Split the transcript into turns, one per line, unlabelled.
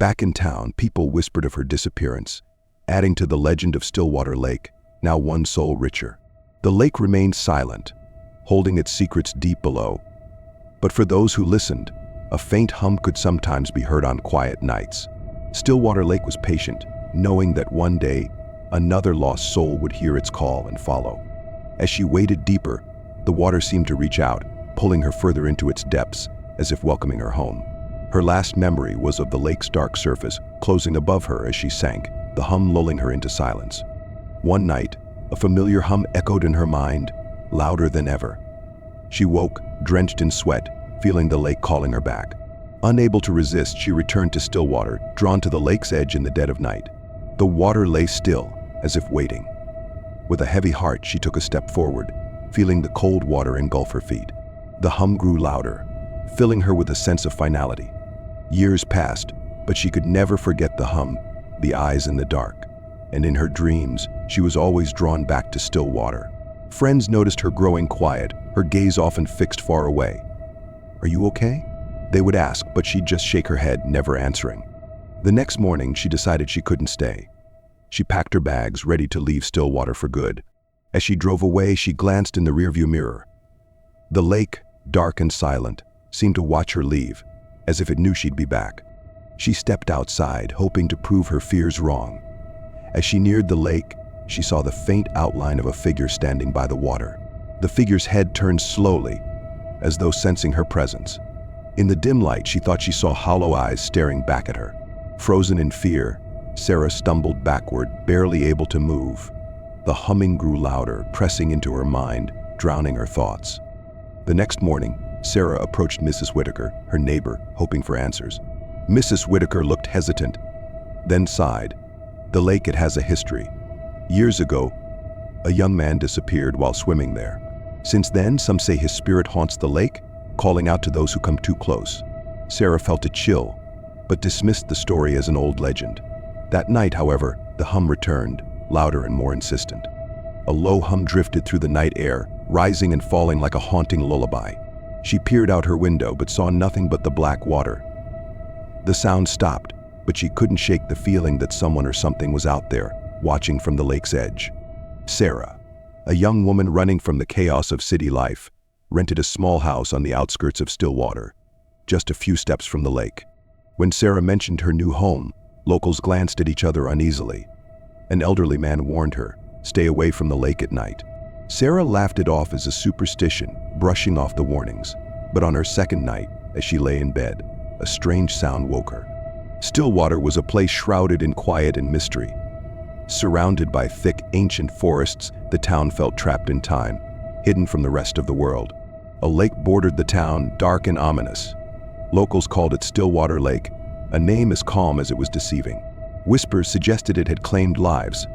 Back in town, people whispered of her disappearance, adding to the legend of Stillwater Lake, now one soul richer. The lake remained silent, holding its secrets deep below. But for those who listened, a faint hum could sometimes be heard on quiet nights. Stillwater Lake was patient, knowing that one day, another lost soul would hear its call and follow. As she waded deeper, the water seemed to reach out, pulling her further into its depths, as if welcoming her home. Her last memory was of the lake's dark surface, closing above her as she sank, the hum lulling her into silence. One night, a familiar hum echoed in her mind, louder than ever. She woke, drenched in sweat, feeling the lake calling her back. Unable to resist, she returned to Stillwater, drawn to the lake's edge in the dead of night. The water lay still, as if waiting. With a heavy heart, she took a step forward, feeling the cold water engulf her feet. The hum grew louder, filling her with a sense of finality. Years passed, but she could never forget the hum, the eyes in the dark. And in her dreams, she was always drawn back to Stillwater. Friends noticed her growing quiet, her gaze often fixed far away. "Are you okay?" they would ask, but she'd just shake her head, never answering. The next morning, she decided she couldn't stay. She packed her bags, ready to leave Stillwater for good. As she drove away, she glanced in the rearview mirror. The lake, dark and silent, seemed to watch her leave, as if it knew she'd be back. She stepped outside, hoping to prove her fears wrong. As she neared the lake, she saw the faint outline of a figure standing by the water. The figure's head turned slowly, as though sensing her presence. In the dim light, she thought she saw hollow eyes staring back at her. Frozen in fear, Sarah stumbled backward, barely able to move. The humming grew louder, pressing into her mind, drowning her thoughts. The next morning, Sarah approached Mrs. Whitaker, her neighbor, hoping for answers. Mrs. Whitaker looked hesitant, then sighed. "The lake, it has a history. Years ago, a young man disappeared while swimming there. Since then, some say his spirit haunts the lake, calling out to those who come too close." Sarah felt a chill, but dismissed the story as an old legend. That night, however, the hum returned, louder and more insistent. A low hum drifted through the night air, rising and falling like a haunting lullaby. She peered out her window but saw nothing but the black water. The sound stopped, but she couldn't shake the feeling that someone or something was out there, watching from the lake's edge. Sarah, a young woman running from the chaos of city life, rented a small house on the outskirts of Stillwater, just a few steps from the lake. When Sarah mentioned her new home, locals glanced at each other uneasily. An elderly man warned her, "Stay away from the lake at night." Sarah laughed it off as a superstition, brushing off the warnings. But on her second night, as she lay in bed, a strange sound woke her. Stillwater was a place shrouded in quiet and mystery. Surrounded by thick, ancient forests, the town felt trapped in time, hidden from the rest of the world. A lake bordered the town, dark and ominous. Locals called it Stillwater Lake, a name as calm as it was deceiving. Whispers suggested it had claimed lives,